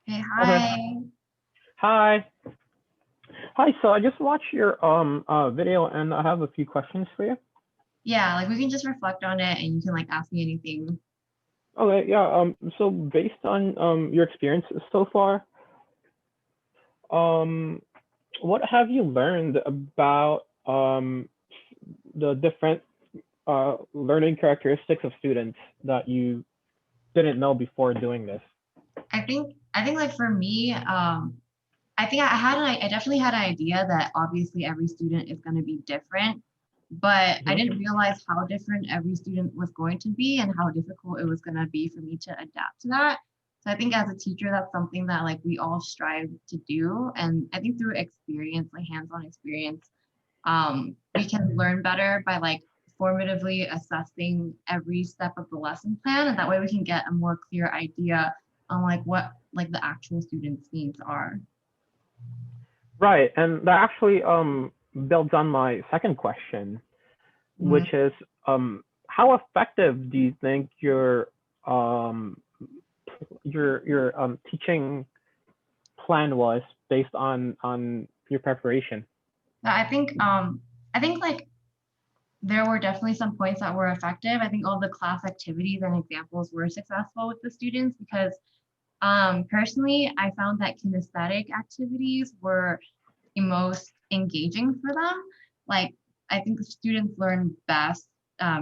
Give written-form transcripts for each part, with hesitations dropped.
Hey, Okay. hi. Hi. Hi. So I just watched your video and I have a few questions for you. Yeah, like we can just reflect on it and you can like ask me anything. Okay. Yeah. So based on your experience so far, um what have you learned about the different learning characteristics of students that you didn't know before doing this? I think like for me, I think I definitely had an idea that obviously every student is going to be different, but I didn't Hmm. realize how different every student was going to be and how difficult it was going to be for me to adapt to that. So I think as a teacher, that's something that like we all strive to do. And I think through experience, like hands-on experience, we can learn better by like formatively assessing every step of the lesson plan. And that way we can get a more clear idea on like what like the actual students' needs are. Right. And that actually builds on my second question, Mhm. which is how effective do you think um your teaching plan was based on your preparation? But I think like there were definitely some points that were effective. I think all the class activities and examples were successful with the students because personally I found that kinesthetic activities were the most engaging for them. Like I think the students learn best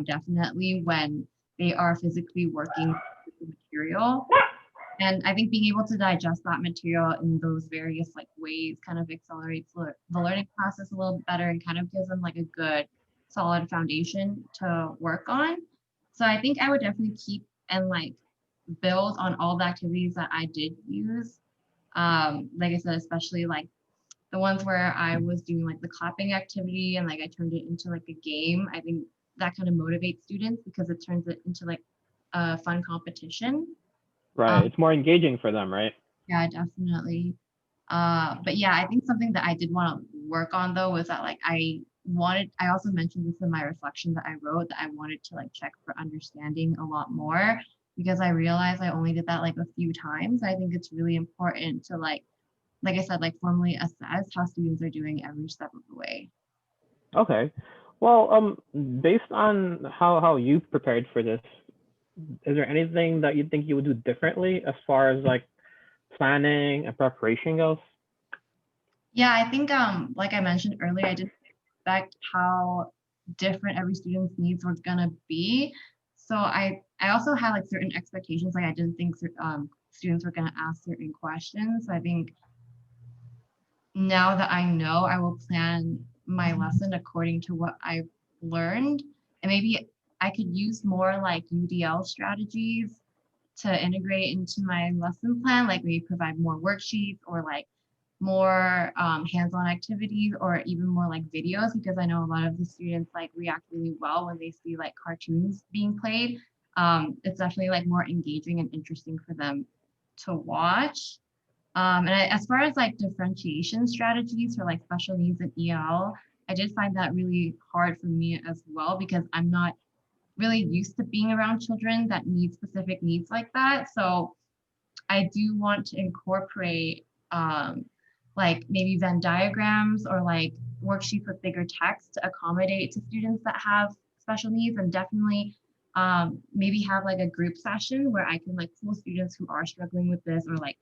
definitely when they are physically working with the material. And I think being able to digest that material in those various like ways kind of accelerates the learning process a little better and kind of gives them like a good solid foundation to work on. So I think I would definitely keep and like build on all the activities that I did use. Like I said, especially like the ones where I was doing like the clapping activity and like I turned it into like a game. I think that kind of motivates students because it turns it into like a fun competition. Right. Um, It's more engaging for them, right? yeah, definitely. But yeah, I think something that I did want to work on though was that like I also mentioned this in my reflection that I wrote that I wanted to like check for understanding a lot more because I realized I only did that like a few times. I think it's really important to like I said, like formally assess how students are doing every step of the way. Okay. Well, based on how you prepared for this, is there anything that you think you would do differently as far as like planning and preparation goes? Yeah, I think like I mentioned earlier, I didn't expect how different every student's needs were gonna be. So I also had like certain expectations. Like I didn't think students were gonna ask certain questions. So I think now that I know, I will plan my lesson according to what I've learned, and maybe I could use more like UDL strategies to integrate into my lesson plan, like maybe provide more worksheets or like more hands-on activities or even more like videos because I know a lot of the students like react really well when they see like cartoons being played. It's definitely like more engaging and interesting for them to watch. As far as like differentiation strategies for like special needs and EL, I did find that really hard for me as well because I'm not really used to being around children that need specific needs like that. So I do want to incorporate like maybe Venn diagrams or like worksheets with bigger text to accommodate to students that have special needs and definitely maybe have like a group session where I can like pull students who are struggling with this or like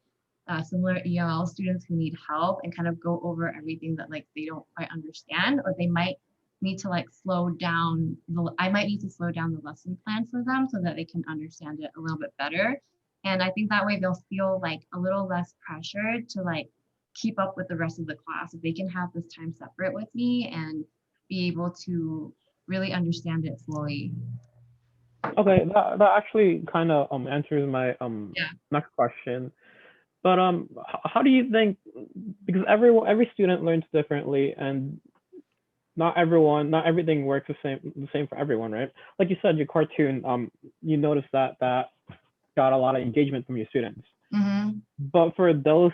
similar ELL students who need help and kind of go over everything that like they don't quite understand or they might need to like slow down I might need to slow down the lesson plan for them so that they can understand it a little bit better. And I think that way they'll feel like a little less pressured to like keep up with the rest of the class. If they can have this time separate with me and be able to really understand it fully. Okay, that actually kind of answers my Yeah. next question. But how do you think, because every student learns differently and not everything works the same for everyone, right? Like you said, your cartoon, you noticed that got a lot of engagement from your students. Hmm. But for those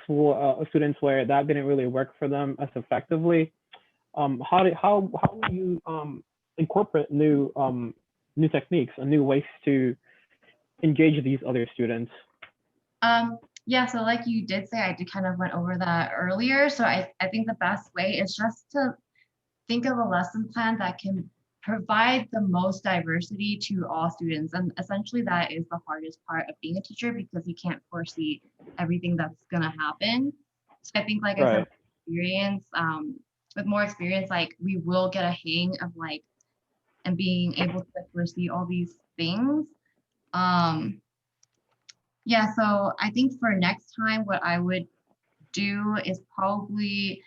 students where that didn't really work for them as effectively, how do you incorporate new techniques and new ways to engage these other students? Yeah, so like you did say, I did kind of went over that earlier. So I think the best way is just to think of a lesson plan that can provide the most diversity to all students. And essentially that is the hardest part of being a teacher because you can't foresee everything that's gonna happen. So I think, like I said, Right. with more experience, like we will get a hang of like and being able to foresee all these things. Um, yeah, so I think for next time, what I would do is probably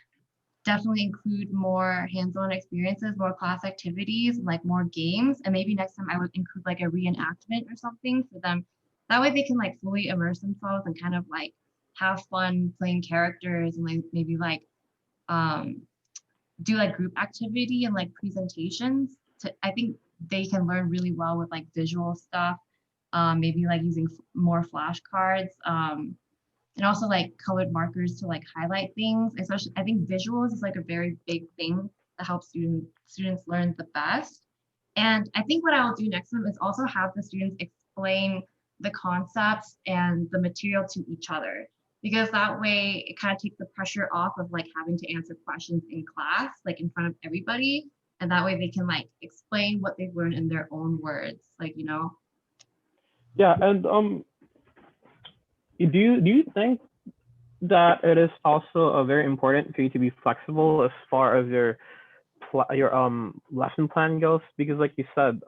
definitely include more hands-on experiences, more class activities, like more games. And maybe next time I would include like a reenactment or something for them. That way they can like fully immerse themselves and kind of like have fun playing characters and like maybe like um do like group activity and like presentations. I think they can learn really well with like visual stuff. Maybe like using more flashcards. And also like colored markers to like highlight things. Especially, I think visuals is like a very big thing that helps students learn the best. And I think what I'll do next time is also have the students explain the concepts and the material to each other, because that way it kind of takes the pressure off of like having to answer questions in class, like in front of everybody. And that way they can like explain what they've learned in their own words, like, you know. Yeah, and do you think that it is also very important for you to be flexible as far as your lesson plan goes? Because like you said,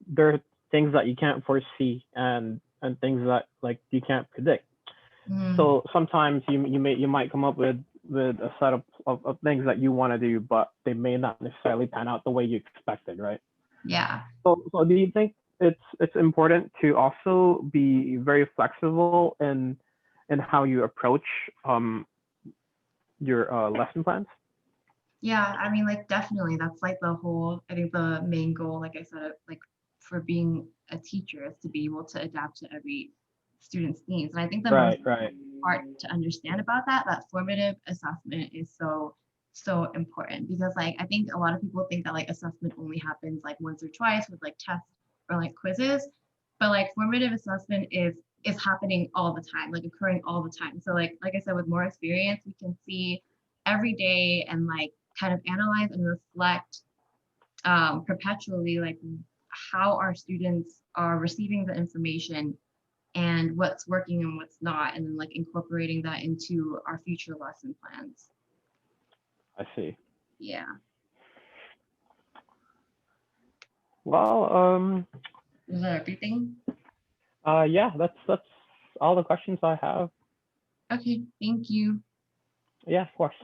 there are things that you can't foresee and things that like you can't predict. Mm, So sometimes you might come up with a set of things that you want to do, but they may not necessarily pan out the way you expected, right? yeah. So do you think it's important to also be very flexible in how you approach your lesson plans? Yeah, I mean, like, definitely, that's like the whole, I think the main goal, like I said, like for being a teacher is to be able to adapt to every student's needs. And I think the most Right, right. part to understand about that, that formative assessment is so, so important because like I think a lot of people think that like assessment only happens like once or twice with like tests or like quizzes, but like formative assessment is happening all the time, like occurring all the time. So like I said, with more experience, we can see every day and like kind of analyze and reflect perpetually like how our students are receiving the information and what's working and what's not, and then like incorporating that into our future lesson plans. I see. Yeah. Well, Is that everything? yeah, that's all the questions I have. Okay, thank you. Yeah, of course.